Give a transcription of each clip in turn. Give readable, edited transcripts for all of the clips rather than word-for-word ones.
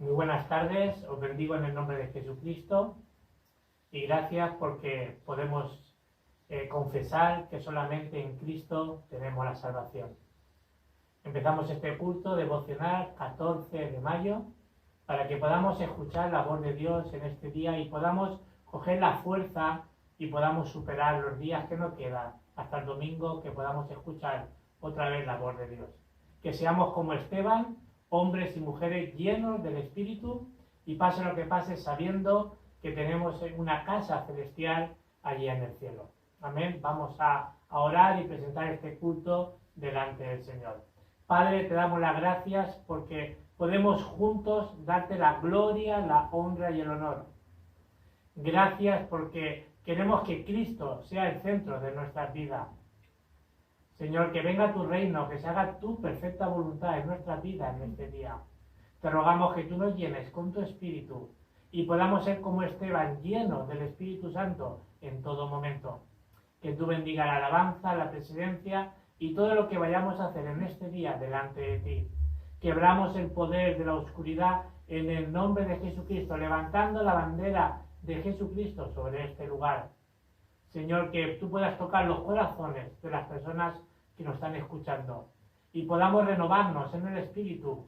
Muy buenas tardes, os bendigo en el nombre de Jesucristo y gracias porque podemos confesar que solamente en Cristo tenemos la salvación. Empezamos este culto devocional 14 de mayo para que podamos escuchar la voz de Dios en este día y podamos coger la fuerza y podamos superar los días que nos quedan hasta el domingo, que podamos escuchar otra vez la voz de Dios. Que seamos como Esteban, hombres y mujeres llenos del Espíritu y pase lo que pase sabiendo que tenemos una casa celestial allí en el cielo. Amén. Vamos a orar y presentar este culto delante del Señor. Padre, te damos las gracias porque podemos juntos darte la gloria, la honra y el honor. Gracias porque queremos que Cristo sea el centro de nuestras vidas. Señor, que venga tu reino, que se haga tu perfecta voluntad en nuestras vidas en este día. Te rogamos que tú nos llenes con tu Espíritu y podamos ser como Esteban, llenos del Espíritu Santo en todo momento. Que tú bendiga la alabanza, la presidencia y todo lo que vayamos a hacer en este día delante de ti. Quebramos el poder de la oscuridad en el nombre de Jesucristo, levantando la bandera de Jesucristo sobre este lugar. Señor, que tú puedas tocar los corazones de las personas que nos están escuchando y podamos renovarnos en el Espíritu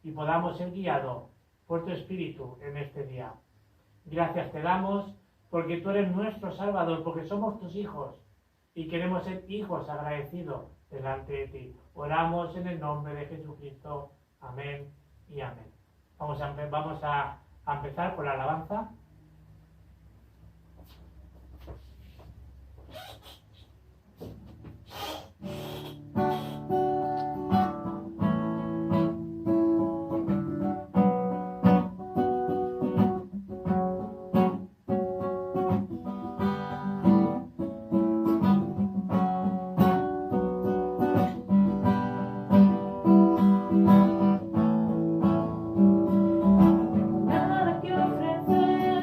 y podamos ser guiados por tu Espíritu en este día. Gracias te damos porque tú eres nuestro Salvador, porque somos tus hijos y queremos ser hijos agradecidos delante de ti. Oramos en el nombre de Jesucristo. Amén y amén. Vamos a empezar por la alabanza. Nada que ofrecer.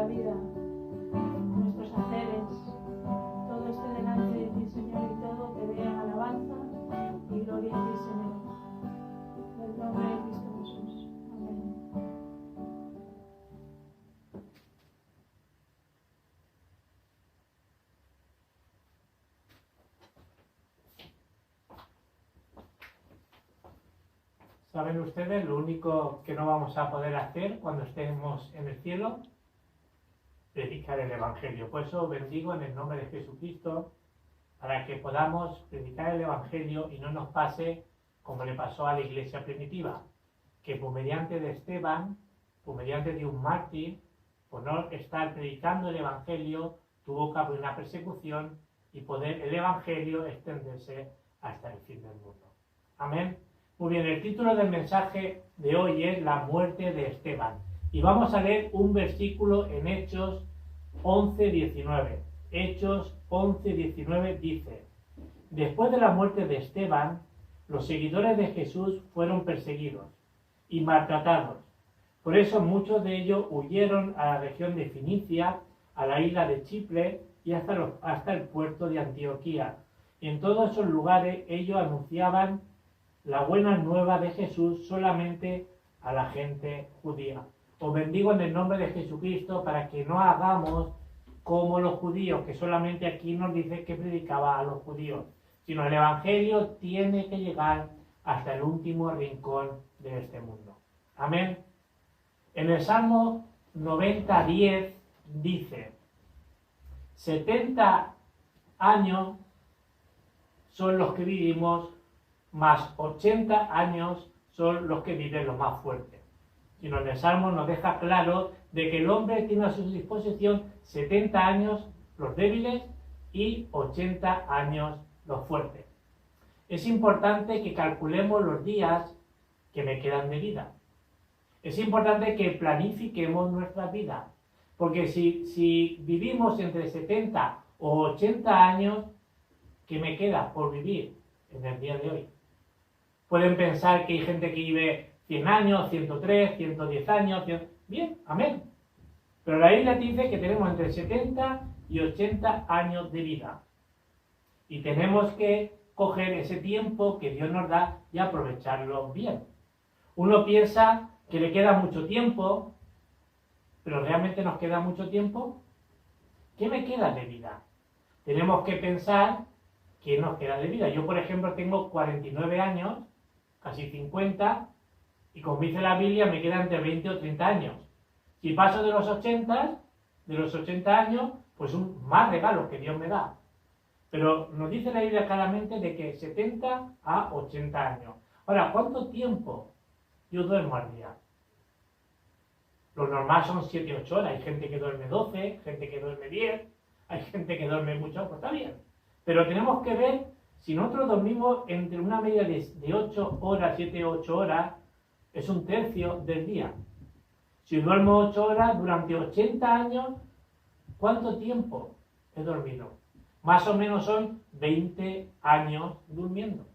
vida, nuestros haceres, todo esté delante de ti, Señor, y todo te dé alabanza y gloria a ti, Señor. En el nombre de Cristo Jesús. Amén. ¿Saben ustedes lo único que no vamos a poder hacer cuando estemos en el cielo? Predicar el Evangelio. Por eso bendigo en el nombre de Jesucristo, para que podamos predicar el Evangelio y no nos pase como le pasó a la iglesia primitiva, que por mediante de Esteban, por mediante de un mártir, por no estar predicando el Evangelio, tuvo que haber una persecución y poder el Evangelio extenderse hasta el fin del mundo. Amén. Muy bien, el título del mensaje de hoy es La muerte de Esteban. Y vamos a leer un versículo en Hechos 11:19. Hechos 11:19 dice: Después de la muerte de Esteban, los seguidores de Jesús fueron perseguidos y maltratados. Por eso muchos de ellos huyeron a la región de Finicia, a la isla de Chipre y hasta el puerto de Antioquía. Y en todos esos lugares ellos anunciaban la buena nueva de Jesús solamente a la gente judía. Os bendigo en el nombre de Jesucristo para que no hagamos como los judíos, que solamente aquí nos dice que predicaba a los judíos, sino el Evangelio tiene que llegar hasta el último rincón de este mundo. Amén. En el Salmo 90:10 dice: 70 años son los que vivimos, más 80 años son los que viven los más fuertes. Sino en el Salmo nos deja claro de que el hombre tiene a su disposición 70 años los débiles y 80 años los fuertes. Es importante que calculemos los días que me quedan de vida. Es importante que planifiquemos nuestra vida, porque si vivimos entre 70 o 80 años, ¿qué me queda por vivir en el día de hoy? Pueden pensar que hay gente que vive 100 años, 103, 110 años. Bien, amén. Pero la Biblia dice que tenemos entre 70 y 80 años de vida. Y tenemos que coger ese tiempo que Dios nos da y aprovecharlo bien. Uno piensa que le queda mucho tiempo, pero ¿realmente nos queda mucho tiempo? ¿Qué me queda de vida? Tenemos que pensar qué nos queda de vida. Yo, por ejemplo, tengo 49 años, casi 50, y como dice la Biblia, me quedan entre 20 o 30 años. Si paso de los 80 años, pues un más regalo que Dios me da. Pero nos dice la Biblia claramente de que 70 a 80 años. Ahora, ¿cuánto tiempo yo duermo al día? Lo normal son 7-8 horas. Hay gente que duerme 12, gente que duerme 10, hay gente que duerme mucho, pues está bien. Pero tenemos que ver si nosotros dormimos entre una media de 8 horas, 7-8 horas, es un tercio del día. Si duermo 8 horas durante 80 años, ¿cuánto tiempo he dormido? Más o menos son 20 años durmiendo.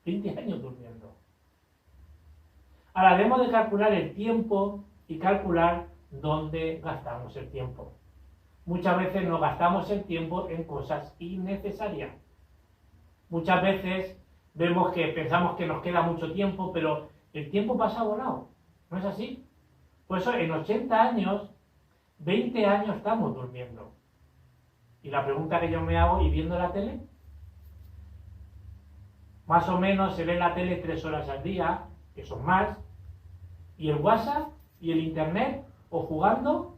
20 años durmiendo. Ahora debemos de calcular el tiempo y calcular dónde gastamos el tiempo. Muchas veces nos gastamos el tiempo en cosas innecesarias. Muchas veces vemos que pensamos que nos queda mucho tiempo, pero el tiempo pasa volado. ¿No es así? Por eso en 80 años, 20 años estamos durmiendo. Y la pregunta que yo me hago, ¿y viendo la tele? Más o menos se ve la tele 3 horas al día, que son más. Y el WhatsApp y el Internet, o jugando,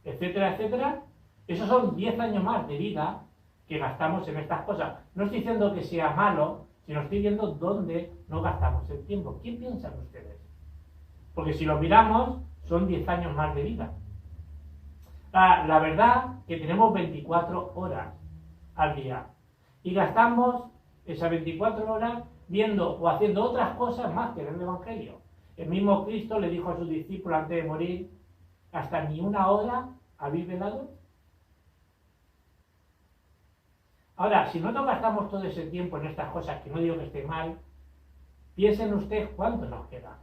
etcétera, etcétera. Esos son 10 años más de vida que gastamos en estas cosas. No estoy diciendo que sea malo, sino estoy viendo dónde no gastamos el tiempo. ¿Qué piensan ustedes? Porque si lo miramos, son 10 años más de vida. La verdad que tenemos 24 horas al día y gastamos esas 24 horas viendo o haciendo otras cosas más que el Evangelio. El mismo Cristo le dijo a sus discípulos antes de morir: ¿hasta ni una hora habéis velado? Ahora, si nosotros gastamos todo ese tiempo en estas cosas, que no digo que esté mal, piensen ustedes cuánto nos queda.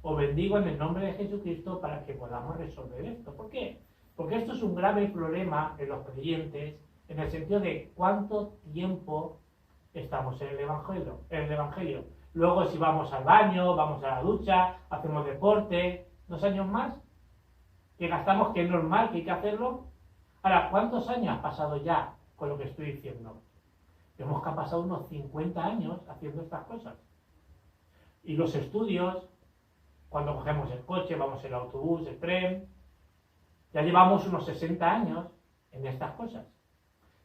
os bendigo en el nombre de Jesucristo para que podamos resolver esto. ¿Por qué? Porque esto es un grave problema en los creyentes, en el sentido de cuánto tiempo estamos en el Evangelio. Luego, si vamos al baño, vamos a la ducha, hacemos deporte, 2 años más, que gastamos, que es normal, que hay que hacerlo. Ahora, ¿cuántos años ha pasado ya con lo que estoy diciendo? Vemos que ha pasado unos 50 años haciendo estas cosas. Y los estudios, cuando cogemos el coche, vamos en el autobús, el tren, ya llevamos unos 60 años en estas cosas.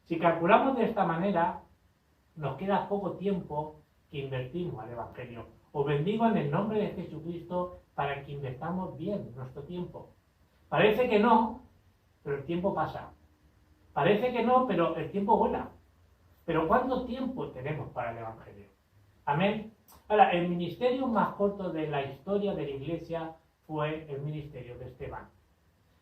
Si calculamos de esta manera, nos queda poco tiempo que invertimos al Evangelio. Os bendigo en el nombre de Jesucristo para que invertamos bien nuestro tiempo. Parece que no, pero el tiempo pasa. Parece que no, pero el tiempo vuela. Pero ¿cuánto tiempo tenemos para el Evangelio? Amén. Ahora, el ministerio más corto de la historia de la Iglesia fue el ministerio de Esteban.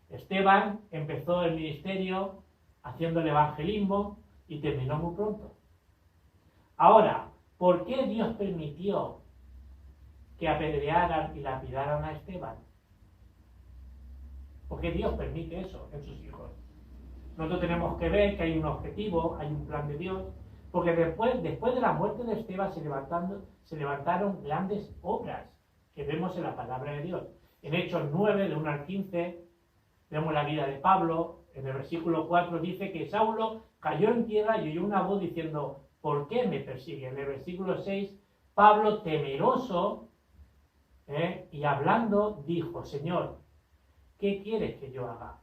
Esteban empezó el ministerio haciendo el evangelismo y terminó muy pronto. Ahora, ¿por qué Dios permitió que apedrearan y lapidaran a Esteban? Porque Dios permite eso en sus hijos. Nosotros tenemos que ver que hay un objetivo, hay un plan de Dios, porque después de la muerte de Esteban se levantaron grandes obras que vemos en la palabra de Dios. En Hechos 9, de 1 al 15, vemos la vida de Pablo. En el versículo 4 dice que Saulo cayó en tierra y oyó una voz diciendo, ¿por qué me persigue? En el versículo 6, Pablo, temeroso y hablando, dijo, Señor, ¿qué quieres que yo haga?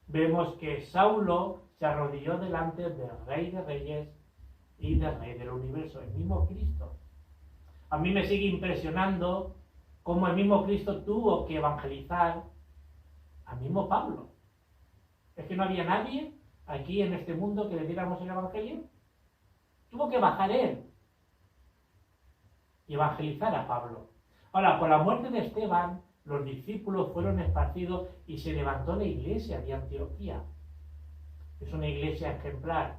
Vemos que Saulo se arrodilló delante del Rey de Reyes y del Rey del Universo, el mismo Cristo. A mí me sigue impresionando cómo el mismo Cristo tuvo que evangelizar al mismo Pablo. Es que no había nadie aquí en este mundo que le diéramos el Evangelio. Tuvo que bajar él y evangelizar a Pablo. Ahora, por la muerte de Esteban, los discípulos fueron esparcidos y se levantó la iglesia de Antioquía. Es una iglesia ejemplar.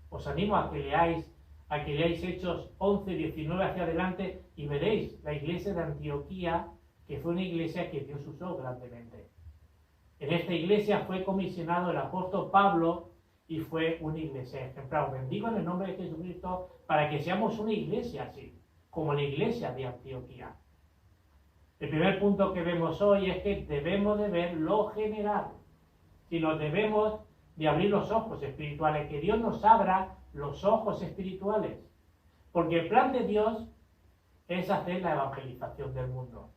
Os animo a que leáis Hechos 11, 19 hacia adelante y veréis la iglesia de Antioquía, que fue una iglesia que Dios usó grandemente. En esta iglesia fue comisionado el apóstol Pablo y fue una iglesia ejemplar. Os bendigo en el nombre de Jesucristo para que seamos una iglesia así, como la iglesia de Antioquía. El primer punto que vemos hoy es que debemos de ver lo general, sino debemos de abrir los ojos espirituales, que Dios nos abra los ojos espirituales, porque el plan de Dios es hacer la evangelización del mundo.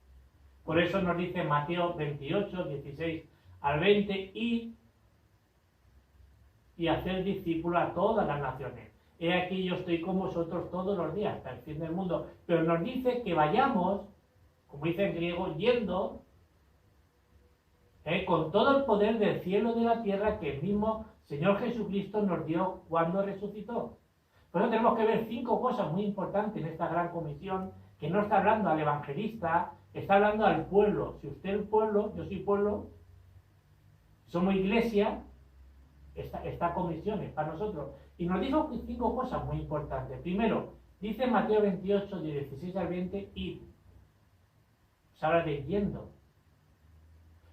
Por eso nos dice Mateo 28, 16 al 20, y hacer discípulos a todas las naciones. He aquí yo estoy con vosotros todos los días hasta el fin del mundo. Pero nos dice que vayamos, como dice en griego, yendo con todo el poder del cielo y de la tierra que el mismo Señor Jesucristo nos dio cuando resucitó. Por eso tenemos que ver 5 cosas muy importantes en esta gran comisión, que no está hablando al evangelista, está hablando al pueblo. Si usted es el pueblo, yo soy pueblo, somos iglesia, esta comisión es para nosotros. Y nos dijo 5 cosas muy importantes. Primero, dice Mateo 28, de 16 al 20, id. Se habla de yendo.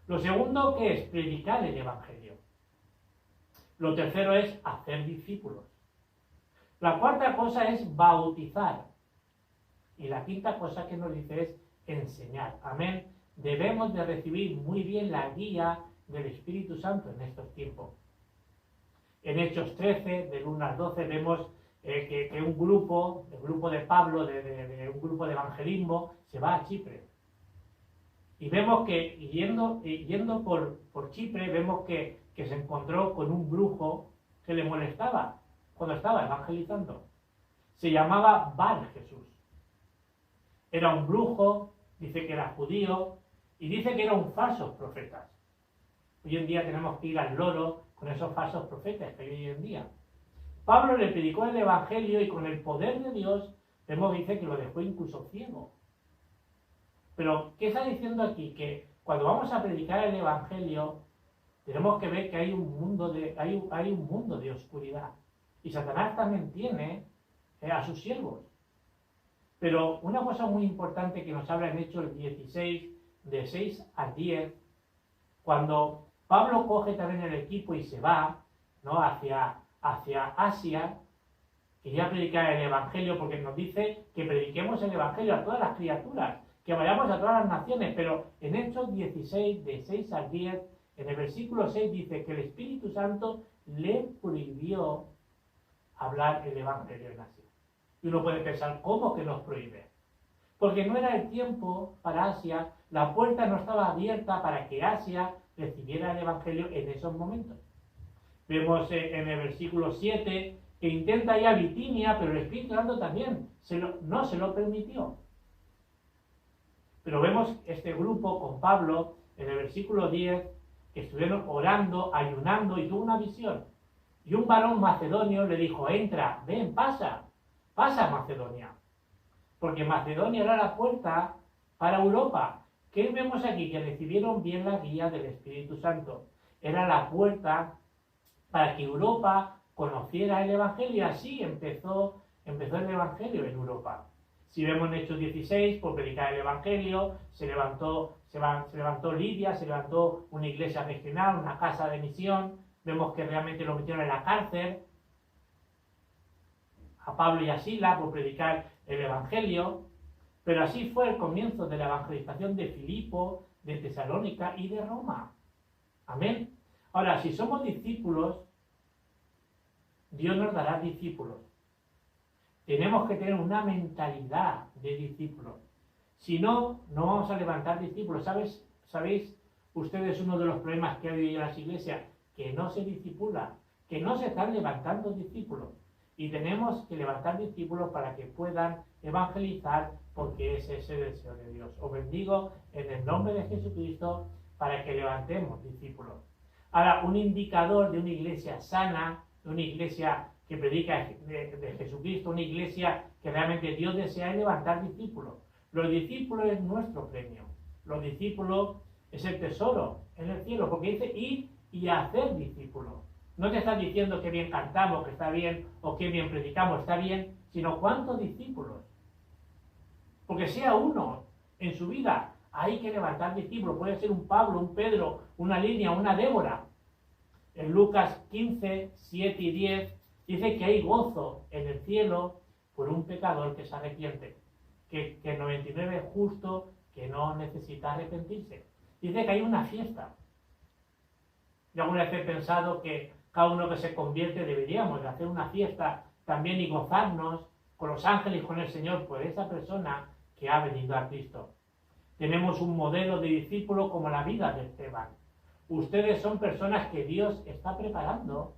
Lo segundo, ¿qué es? Predicar el evangelio. Lo tercero es hacer discípulos. La cuarta cosa es bautizar. Y la quinta cosa que nos dice es enseñar. Amén. Debemos de recibir muy bien la guía del Espíritu Santo en estos tiempos. En Hechos 13, del 1 al 12, vemos que un grupo, el grupo de Pablo, de un grupo de evangelismo, se va a Chipre. Y vemos que yendo por Chipre, vemos que se encontró con un brujo que le molestaba cuando estaba evangelizando. Se llamaba Bar Jesús. Era un brujo, dice que era judío, y dice que era un falso profeta. Hoy en día tenemos que ir al loro con esos falsos profetas que hay hoy en día. Pablo le predicó el evangelio y con el poder de Dios, vemos, dice que lo dejó incluso ciego. Pero, ¿qué está diciendo aquí? Que cuando vamos a predicar el evangelio, tenemos que ver que hay un mundo de oscuridad. Y Satanás también tiene a sus siervos. Pero una cosa muy importante que nos habla en Hechos 16, de 6 al 10, cuando Pablo coge también el equipo y se va, ¿no?, hacia Asia, quería predicar el Evangelio, porque nos dice que prediquemos el Evangelio a todas las criaturas, que vayamos a todas las naciones, pero en Hechos 16, de 6 al 10, en el versículo 6 dice que el Espíritu Santo le prohibió hablar el Evangelio en Asia. Y uno puede pensar, ¿cómo que nos prohíbe? Porque no era el tiempo para Asia, la puerta no estaba abierta para que Asia recibiera el Evangelio en esos momentos. Vemos en el versículo 7 que intenta ir a Bitinia, pero el Espíritu Santo también no se lo permitió. Pero vemos este grupo con Pablo en el versículo 10, que estuvieron orando, ayunando, y tuvo una visión. Y un varón macedonio le dijo, entra, ven, pasa a Macedonia. Porque Macedonia era la puerta para Europa. ¿Qué vemos aquí? Que recibieron bien la guía del Espíritu Santo. Era la puerta para que Europa conociera el Evangelio, y así empezó el Evangelio en Europa. Si vemos en Hechos 16, por predicar el Evangelio, se levantó Lidia, se levantó una iglesia regional, una casa de misión. Vemos que realmente lo metieron en la cárcel, a Pablo y a Sila, por predicar el Evangelio. Pero así fue el comienzo de la evangelización de Filipo, de Tesalónica y de Roma. Amén. Ahora, si somos discípulos, Dios nos dará discípulos. Tenemos que tener una mentalidad de discípulos. Si no, no vamos a levantar discípulos. ¿Sabéis ustedes uno de los problemas que hay en las iglesias? Que no se discipula, que no se están levantando discípulos. Y tenemos que levantar discípulos para que puedan evangelizar, porque ese es el deseo de Dios. Os bendigo en el nombre de Jesucristo para que levantemos discípulos. Ahora, un indicador de una iglesia sana, de una iglesia que predica de Jesucristo, una iglesia que realmente Dios desea, es levantar discípulos. Los discípulos es nuestro premio. Los discípulos es el tesoro en el cielo, porque dice ir y hacer discípulos. No te están diciendo que bien cantamos, que está bien, o que bien predicamos, está bien, sino cuántos discípulos. Porque sea uno en su vida, hay que levantar discípulos. Puede ser un Pablo, un Pedro, una Lidia, una Débora. En Lucas 15, 7 y 10 dice que hay gozo en el cielo por un pecador que se arrepiente, que 99 es justo, que no necesita arrepentirse. Dice que hay una fiesta. Yo alguna vez he pensado que cada uno que se convierte deberíamos de hacer una fiesta también y gozarnos con los ángeles y con el Señor por esa persona que ha venido a Cristo. Tenemos un modelo de discípulo como la vida de Esteban. Ustedes son personas que Dios está preparando,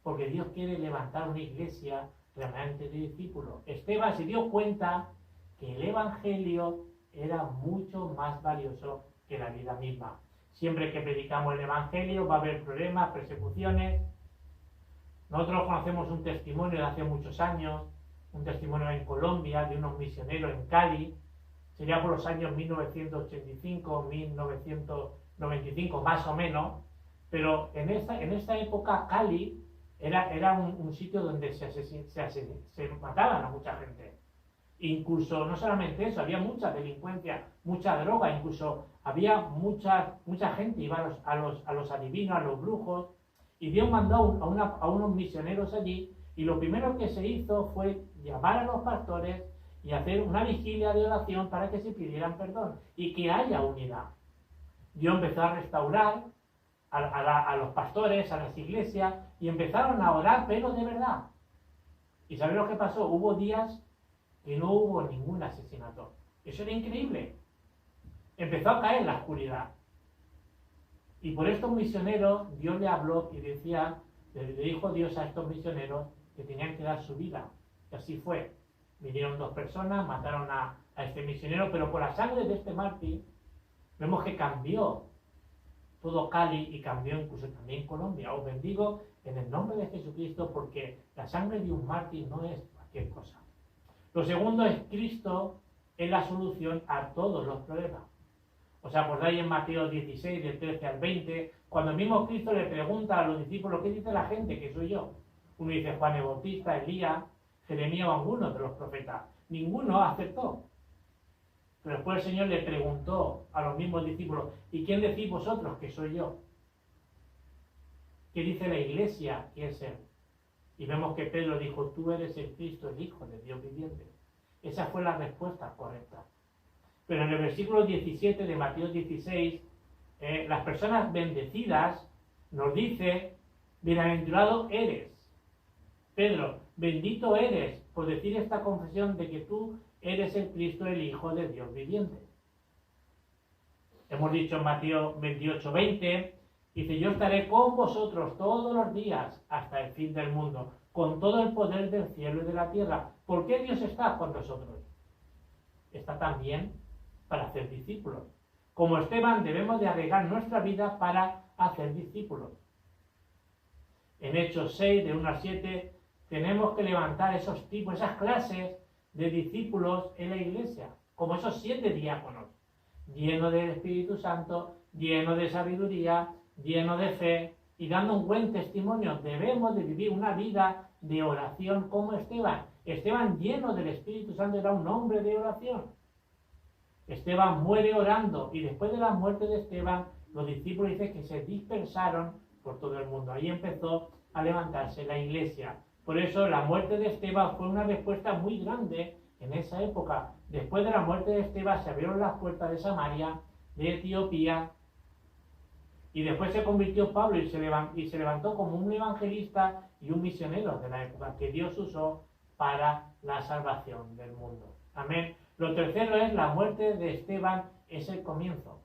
porque Dios quiere levantar una iglesia realmente de discípulos. Esteban se dio cuenta que el Evangelio era mucho más valioso que la vida misma. Siempre que predicamos el Evangelio va a haber problemas, persecuciones. Nosotros conocemos un testimonio de hace muchos años, un testimonio en Colombia de unos misioneros en Cali. Sería por los años 1985, 1995 más o menos, pero en esta época Cali era un sitio donde se mataban a mucha gente. Incluso, no solamente eso, había mucha delincuencia, mucha droga, incluso había mucha gente, iba a los adivinos, a los brujos, y Dios mandó a unos misioneros allí, y lo primero que se hizo fue llamar a los pastores y hacer una vigilia de oración para que se pidieran perdón y que haya unidad. Dios empezó a restaurar a los pastores, a las iglesias, y empezaron a orar, pero de verdad. ¿Y sabéis lo que pasó? Hubo días que no hubo ningún asesinato. Eso era increíble. Empezó a caer la oscuridad. Y por estos misioneros, Dios le habló y le dijo Dios a estos misioneros que tenían que dar su vida. Y así fue. Vinieron 2 personas, mataron a este misionero, pero por la sangre de este mártir, vemos que cambió todo Cali y cambió incluso también Colombia. Os bendigo en el nombre de Jesucristo, porque la sangre de un mártir no es cualquier cosa. Lo segundo es Cristo es la solución a todos los problemas. ¿Os acordáis en Mateo 16, del 13 al 20, cuando el mismo Cristo le pregunta a los discípulos, ¿qué dice la gente que soy yo? Uno dice Juan el Bautista, Elías, Jeremías o alguno de los profetas. ninguno aceptó. Pero después el Señor le preguntó a los mismos discípulos, ¿y quién decís vosotros que soy yo? ¿Qué dice la iglesia que es Él? Y vemos que Pedro dijo, tú eres el Cristo, el Hijo de Dios viviente. Esa fue la respuesta correcta. Pero en el versículo 17 de Mateo 16, las personas bendecidas nos dice, bienaventurado eres. Pedro, bendito eres por decir esta confesión de que tú eres el Cristo, el Hijo de Dios viviente. Hemos dicho en Mateo 28, 20, dice, yo estaré con vosotros todos los días hasta el fin del mundo, con todo el poder del cielo y de la tierra. ¿Por qué Dios está con nosotros? Está también para hacer discípulos. Como Esteban debemos de arriesgar nuestra vida para hacer discípulos. En Hechos 6, de 1 al 7, tenemos que levantar esos tipos, esas clases de discípulos en la iglesia, como esos 7 diáconos, llenos del Espíritu Santo, llenos de sabiduría, llenos de fe y dando un buen testimonio. Debemos de vivir una vida de oración como Esteban. Esteban, lleno del Espíritu Santo, era un hombre de oración. Esteban muere orando y después de la muerte de Esteban, los discípulos dicen que se dispersaron por todo el mundo. Ahí empezó a levantarse la iglesia. Por eso la muerte de Esteban fue una respuesta muy grande en esa época. Después de la muerte de Esteban se abrieron las puertas de Samaria, de Etiopía, y después se convirtió Pablo y se levantó como un evangelista y un misionero de la época que Dios usó para la salvación del mundo. Amén. Lo tercero es la muerte de Esteban es el comienzo.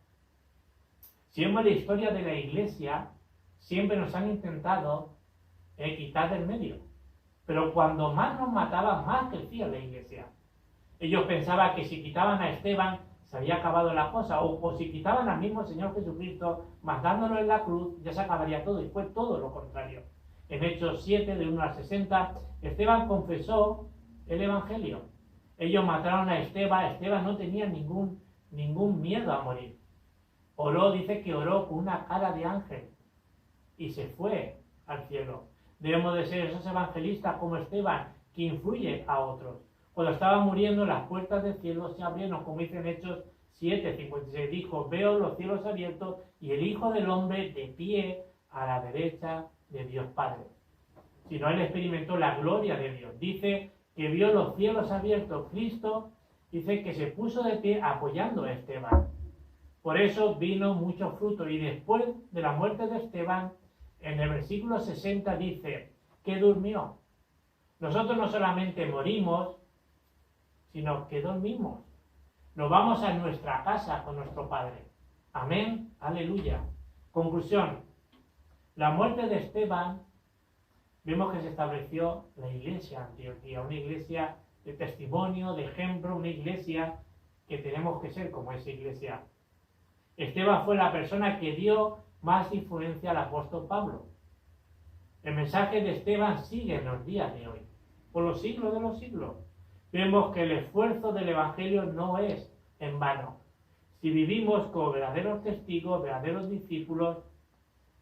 Siempre la historia de la iglesia, siempre nos han intentado quitar del medio. Pero cuando más nos mataban, más crecía la iglesia. Ellos pensaban que si quitaban a Esteban, se había acabado la cosa. O si quitaban al mismo Señor Jesucristo, matándolo en la cruz, ya se acabaría todo. Y fue todo lo contrario. En Hechos 7, de 1 al 60, Esteban confesó el Evangelio. Ellos mataron a Esteban. Esteban no tenía ningún miedo a morir. Oró, dice que oró con una cara de ángel. Y se fue al cielo. Debemos de ser esos evangelistas como Esteban, que influye a otros. Cuando estaba muriendo, las puertas del cielo se abrieron, como dice en Hechos 7:56. Dijo, veo los cielos abiertos y el Hijo del Hombre de pie a la derecha de Dios Padre. Si no, él experimentó la gloria de Dios. Dice que vio los cielos abiertos. Cristo dice que se puso de pie apoyando a Esteban. Por eso vino mucho fruto. Y después de la muerte de Esteban, en el versículo 60 dice que durmió. Nosotros no solamente morimos, sino que dormimos. Nos vamos a nuestra casa con nuestro Padre. Amén, aleluya. Conclusión. La muerte de Esteban, vemos que se estableció la iglesia Antioquía, una iglesia de testimonio, de ejemplo, una iglesia que tenemos que ser como esa iglesia. Esteban fue la persona que dio más influencia al apóstol Pablo. El mensaje de Esteban sigue en los días de hoy, por los siglos de los siglos. Vemos que el esfuerzo del Evangelio no es en vano. Si vivimos como verdaderos testigos, verdaderos discípulos,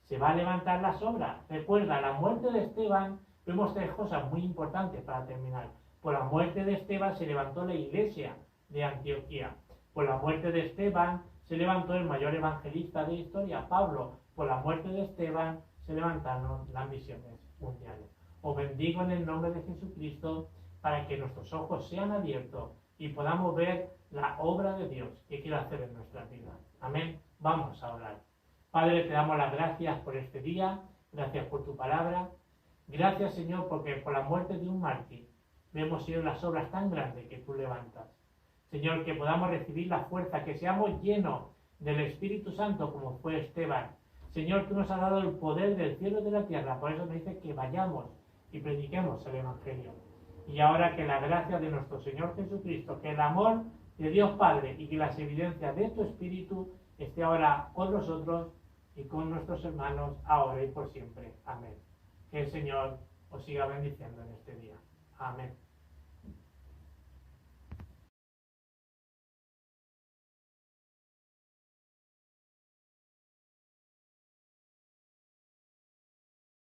se va a levantar las obras. Recuerda, la muerte de Esteban, vemos 3 cosas muy importantes para terminar. Por la muerte de Esteban se levantó la iglesia de Antioquía. Por la muerte de Esteban se levantó el mayor evangelista de la historia, Pablo. Por la muerte de Esteban se levantaron las misiones mundiales. Os bendigo en el nombre de Jesucristo para que nuestros ojos sean abiertos y podamos ver la obra de Dios que quiere hacer en nuestras vidas. Amén. Vamos a orar. Padre, te damos las gracias por este día, gracias por tu palabra. Gracias, Señor, porque por la muerte de un mártir vemos, Señor, las obras tan grandes que tú levantas. Señor, que podamos recibir la fuerza, que seamos llenos del Espíritu Santo como fue Esteban. Señor, tú nos has dado el poder del cielo y de la tierra, por eso me dice que vayamos y prediquemos el Evangelio. Y ahora que la gracia de nuestro Señor Jesucristo, que el amor de Dios Padre y que las evidencias de tu Espíritu esté ahora con nosotros y con nuestros hermanos, ahora y por siempre. Amén. Que el Señor os siga bendiciendo en este día. Amén.